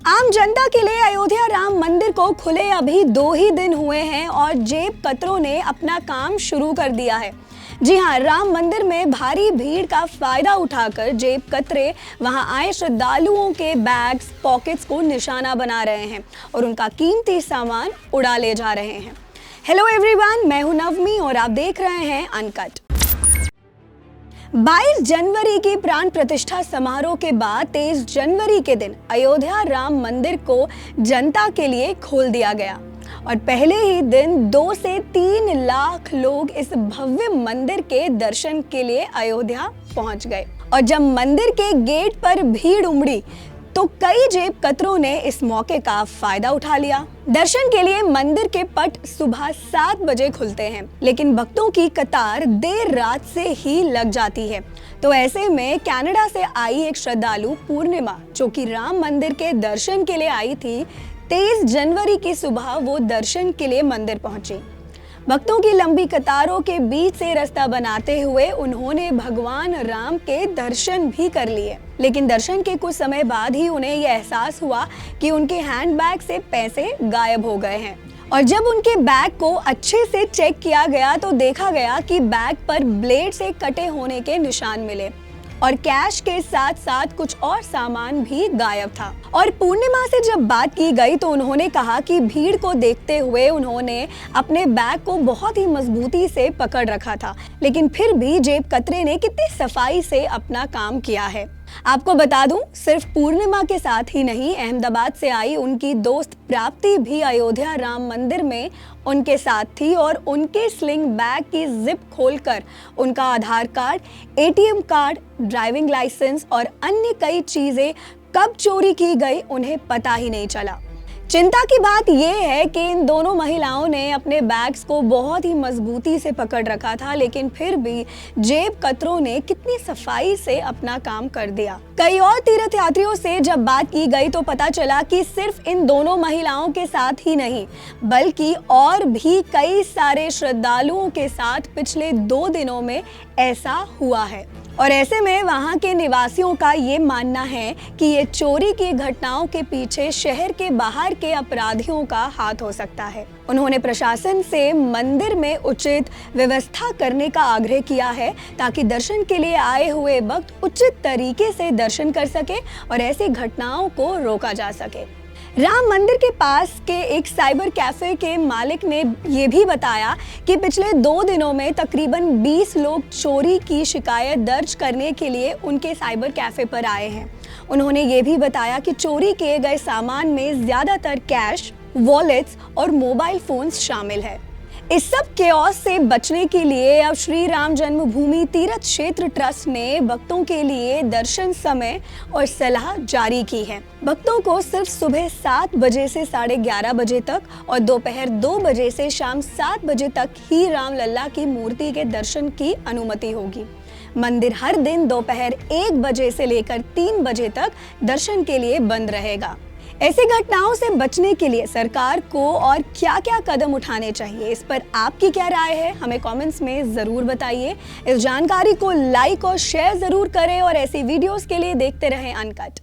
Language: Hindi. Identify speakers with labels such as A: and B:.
A: आम जनता के लिए अयोध्या राम मंदिर को खुले अभी 2 ही दिन हुए हैं और जेब कतरों ने अपना काम शुरू कर दिया है। जी हां, राम मंदिर में भारी भीड़ का फायदा उठाकर जेब कतरे वहां आए श्रद्धालुओं के बैग्स, पॉकेट्स को निशाना बना रहे हैं और उनका कीमती सामान उड़ा ले जा रहे हैं। हेलो एवरीवन, मैं हूं नवमी और आप देख रहे हैं अनकट। 22 जनवरी की प्राण प्रतिष्ठा समारोह के बाद 23 जनवरी के दिन अयोध्या राम मंदिर को जनता के लिए खोल दिया गया और पहले ही दिन 2 से 3 लाख लोग इस भव्य मंदिर के दर्शन के लिए अयोध्या पहुंच गए। और जब मंदिर के गेट पर भीड़ उमड़ी तो कई जेब कतरों ने इस मौके का फायदा उठा लिया। दर्शन के लिए मंदिर के पट सुबह 7 बजे खुलते हैं, लेकिन भक्तों की कतार देर रात से ही लग जाती है। तो ऐसे में कनाडा से आई एक श्रद्धालु पूर्णिमा, जो कि राम मंदिर के दर्शन के लिए आई थी, 23 जनवरी की सुबह वो दर्शन के लिए मंदिर पहुंची। भक्तों की लंबी कतारों के बीच से रास्ता बनाते हुए उन्होंने भगवान राम के दर्शन भी कर लिए, लेकिन दर्शन के कुछ समय बाद ही उन्हें यह एहसास हुआ कि उनके हैंडबैग से पैसे गायब हो गए हैं। और जब उनके बैग को अच्छे से चेक किया गया तो देखा गया कि बैग पर ब्लेड से कटे होने के निशान मिले और कैश के साथ साथ कुछ और सामान भी गायब था। और पूर्णिमा से जब बात की गई तो उन्होंने कहा कि भीड़ को देखते हुए उन्होंने अपने बैग को बहुत ही मजबूती से पकड़ रखा था, लेकिन फिर भी जेब कतरे ने कितनी सफाई से अपना काम किया है। आपको बता दूं, सिर्फ पूर्णिमा के साथ ही नहीं, अहमदाबाद से आई उनकी दोस्त प्राप्ति भी अयोध्या राम मंदिर में उनके साथ थी और उनके स्लिंग बैग की जिप खोलकर उनका Aadhaar card, ATM card, driving licence और अन्य कई चीजें कब चोरी की गई उन्हें पता ही नहीं चला। चिंता की बात यह है कि इन दोनों महिलाओं ने अपने बैग्स को बहुत ही मजबूती से पकड़ रखा था, लेकिन फिर भी जेब कतरों ने कितनी सफाई से अपना काम कर दिया। कई और तीर्थ यात्रियों से जब बात की गई तो पता चला कि सिर्फ इन दोनों महिलाओं के साथ ही नहीं, बल्कि और भी कई सारे श्रद्धालुओं के साथ पिछले 2 दिनों में ऐसा हुआ है। और ऐसे में वहां के निवासियों का ये मानना है कि ये चोरी की घटनाओं के पीछे शहर के बाहर के अपराधियों का हाथ हो सकता है। उन्होंने प्रशासन से मंदिर में उचित व्यवस्था करने का आग्रह किया है ताकि दर्शन के लिए आए हुए भक्त उचित तरीके से दर्शन कर सके और ऐसी घटनाओं को रोका जा सके। राम मंदिर के पास के एक साइबर कैफे के मालिक ने ये भी बताया कि पिछले 2 दिनों में तकरीबन 20 लोग चोरी की शिकायत दर्ज करने के लिए उनके साइबर कैफे पर आए हैं। उन्होंने ये भी बताया कि चोरी किए गए सामान में ज्यादातर कैश, वॉलेट्स और मोबाइल फोन्स शामिल है। इस सब केओस से बचने के लिए अब श्री राम जन्मभूमि तीर्थ क्षेत्र ट्रस्ट ने भक्तों के लिए दर्शन समय और सलाह जारी की है। भक्तों को सिर्फ सुबह 7 बजे से 11:30 बजे तक और दोपहर 2 बजे से शाम 7 बजे तक ही राम लल्ला की मूर्ति के दर्शन की अनुमति होगी। मंदिर हर दिन दोपहर 1 बजे से लेकर 3 बजे तक दर्शन के लिए बंद रहेगा। ऐसी घटनाओं से बचने के लिए सरकार को और क्या-क्या कदम उठाने चाहिए, इस पर आपकी क्या राय है, हमें कमेंट्स में जरूर बताइए। इस जानकारी को लाइक और शेयर जरूर करें और ऐसी वीडियोस के लिए देखते रहें अनकट।